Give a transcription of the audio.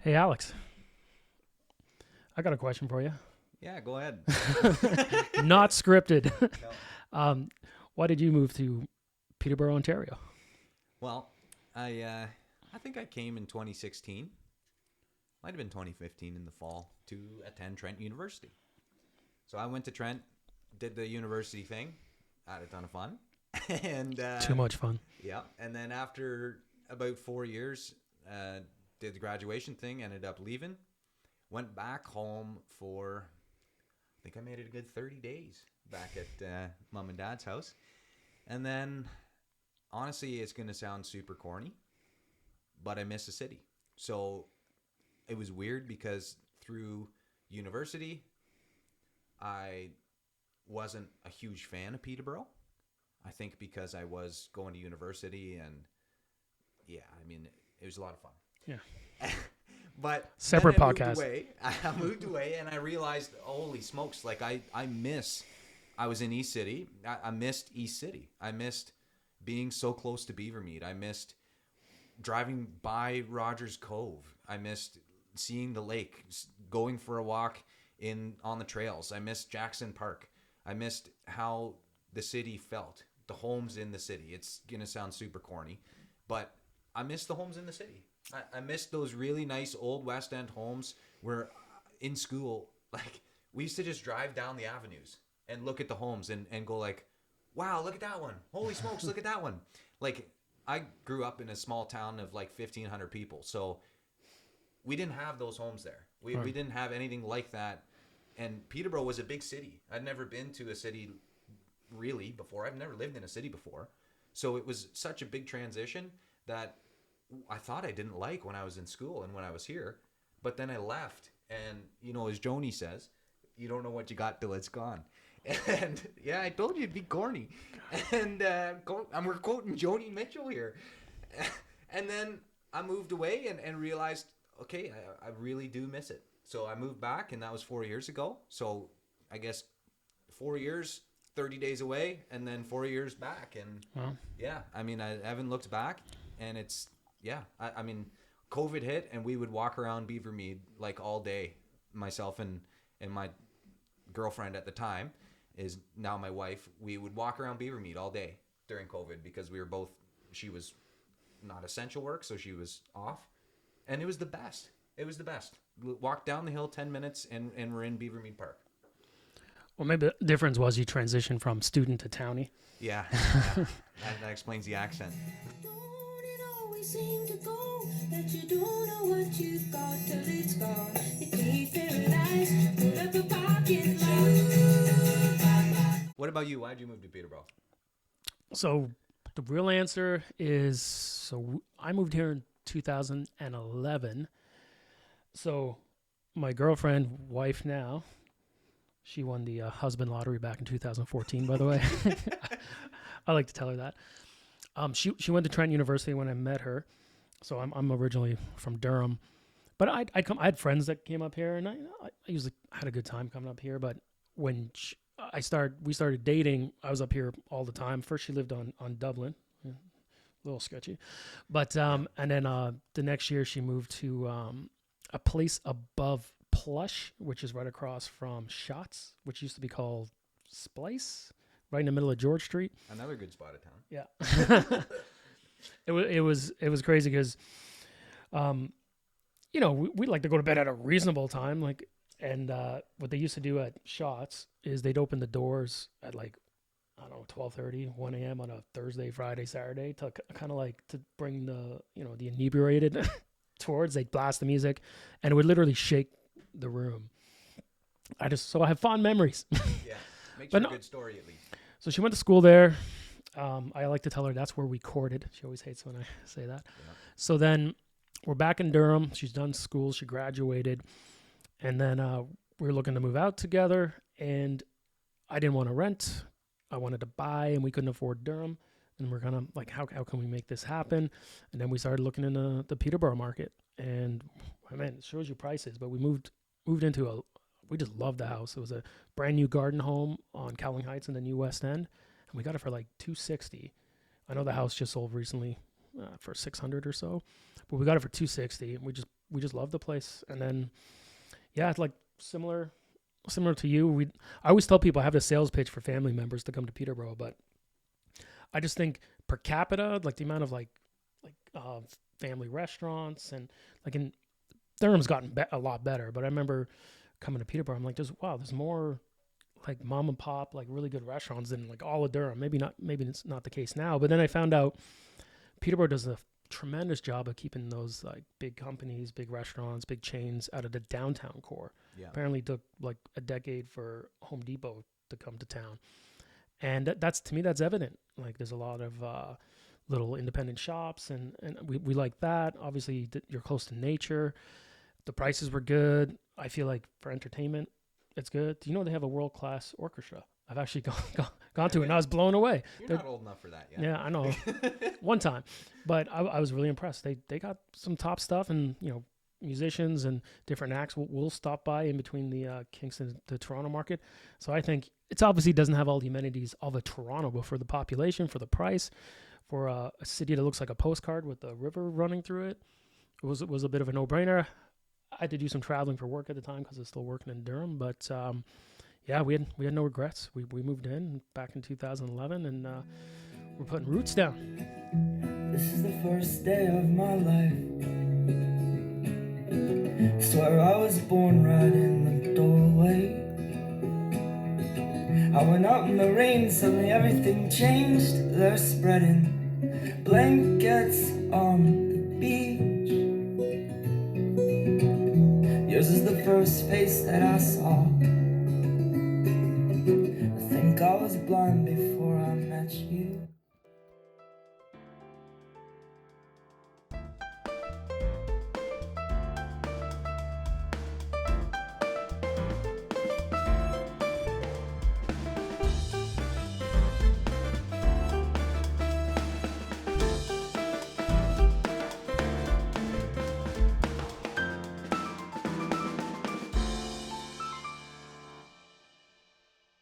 Hey, Alex, I got a question for you. Yeah, go ahead. Not scripted. No. um, why did you move to Peterborough, Ontario? Well, I think I came in 2016. Might have been 2015 in the fall to attend Trent University. So I went to Trent, did the university thing, had a ton of fun, and Too much fun. yeah. And then after about 4 years, did the graduation thing. Ended up leaving. Went back home for I think I made it a good 30 days back at mom and dad's house, and then honestly, it's going to sound super corny, but I miss the city. So it was weird because through university, I wasn't a huge fan of Peterborough. I think because I was going to university and yeah, I mean, it was a lot of Yeah. fun. But then Separate I moved podcast. away. I moved away and I realized, holy smokes, like I was in East City. I missed East City. I missed being so close to Beavermead. I missed driving by Rogers Cove. I missed seeing the lake, going for a walk in on the trails. I missed Jackson Park. I missed how the city felt, the homes in the city. It's gonna sound super corny, but I miss the homes in the city. I missed those really nice old West End homes where in school, like we used to just drive down the avenues and look at the homes and go like, wow, look at that one. Holy smokes, look at that one. Like I grew up in a small town of like 1,500 people. So we didn't have those homes there. We didn't have anything like that. And Peterborough was a big city. I'd never been to a city really before. I've never lived in a city before. So it was such a big transition that I thought I didn't like when I was in school and when I was here. But then I left. And, as Joni says, you don't know what you got till it's gone. And yeah, I told you it'd be corny. And we're quoting Joni Mitchell here. And then I moved away and realized, okay, I really do miss it. So I moved back, and that was 4 years ago. So I guess 4 years, 30 days away, and then 4 years back. And Well, yeah, I mean, I haven't looked back, and it's, yeah, I mean, COVID hit, and we would walk around Beavermead like all day, myself and my girlfriend at the time is now my wife. We would walk around Beavermead all day during COVID because we were both, she was not essential work, so she was off. And it was the best. It was the best. Walk down the hill 10 minutes and we're in Beavermead Park. well, maybe the difference was you transitioned from student to townie. Yeah, that explains the accent. Don't it always seem to go that you don't know what you've got till it's gone? It can't paralyze, put up a parking lot. What about you? Why'd you move to Peterborough? So the real answer is I moved here in 2011. So my girlfriend, wife now, she won the husband lottery back in 2014, by the way. I like to tell her that. She went to Trent University when I met her. So I'm originally from Durham. But I had friends that came up here, and I usually had a good time coming up here. But when we started dating, I was up here all the time. First, she lived on Dublin, a little sketchy, but and then the next year she moved to a place above Plush, which is right across from Shots, which used to be called Splice, right in the middle of George Street. Another good spot of town. Yeah, it was crazy because, we like to go to bed at a reasonable time, like, and what they used to do at Shots is they'd open the doors at like, I don't know, 12:30, 1 a.m. on a Thursday, Friday, Saturday to kind of like to bring the inebriated towards. They'd blast the music, and it would literally shake the room. So I have fond memories. Yeah, makes But for a no- good story at least. So she went to school there. I like to tell her that's where we courted. She always hates when I say that. Yeah. So then we're back in Durham. She's done school. She graduated. And then we were looking to move out together. And I didn't want to rent. I wanted to buy, and we couldn't afford Durham. And we're kind of like, how can we make this happen? And then we started looking in the Peterborough market. And, man, it shows you prices. But we moved into we just loved the house. It was a brand new garden home on Cowling Heights in the New West End. And we got it for like $260. I know the house just sold recently for $600 or so, but we got it for $260. And we just we just loved the place. And then yeah, it's like similar to you. I always tell people I have a sales pitch for family members to come to Peterborough, but I just think per capita, like the amount of family restaurants and like in Durham's gotten a lot better. But I remember coming to Peterborough, I'm like, there's more like mom and pop, like really good restaurants than like all of Durham. Maybe it's not the case now. But then I found out Peterborough does a tremendous job of keeping those like big companies, big restaurants, big chains out of the downtown core. Yeah. Apparently it took like a decade for Home Depot to come to town. And that's, to me, that's evident. Like there's a lot of little independent shops and we like that. Obviously you're close to nature. The prices were good. I feel like for entertainment, it's good. Do you know they have a world-class orchestra? I've actually gone to it and I was blown away. You're not old enough for that yet. Yeah, I know. One time. But I was really impressed. They got some top stuff and, musicians and different acts will stop by in between the Kingston to Toronto market. So I think it obviously doesn't have all the amenities of a Toronto, but for the population, for the price, for a city that looks like a postcard with a river running through it, it was a bit of a no-brainer. I had to do some traveling for work at the time because I was still working in Durham, but yeah, we had no regrets. We moved in back in 2011, and we're putting roots down. This is the first day of my life. Swear I was born right in the doorway. I went out in the rain, suddenly everything changed. They're spreading blankets on the beach. Yours is the first face that I saw. I think I was blind before I met you.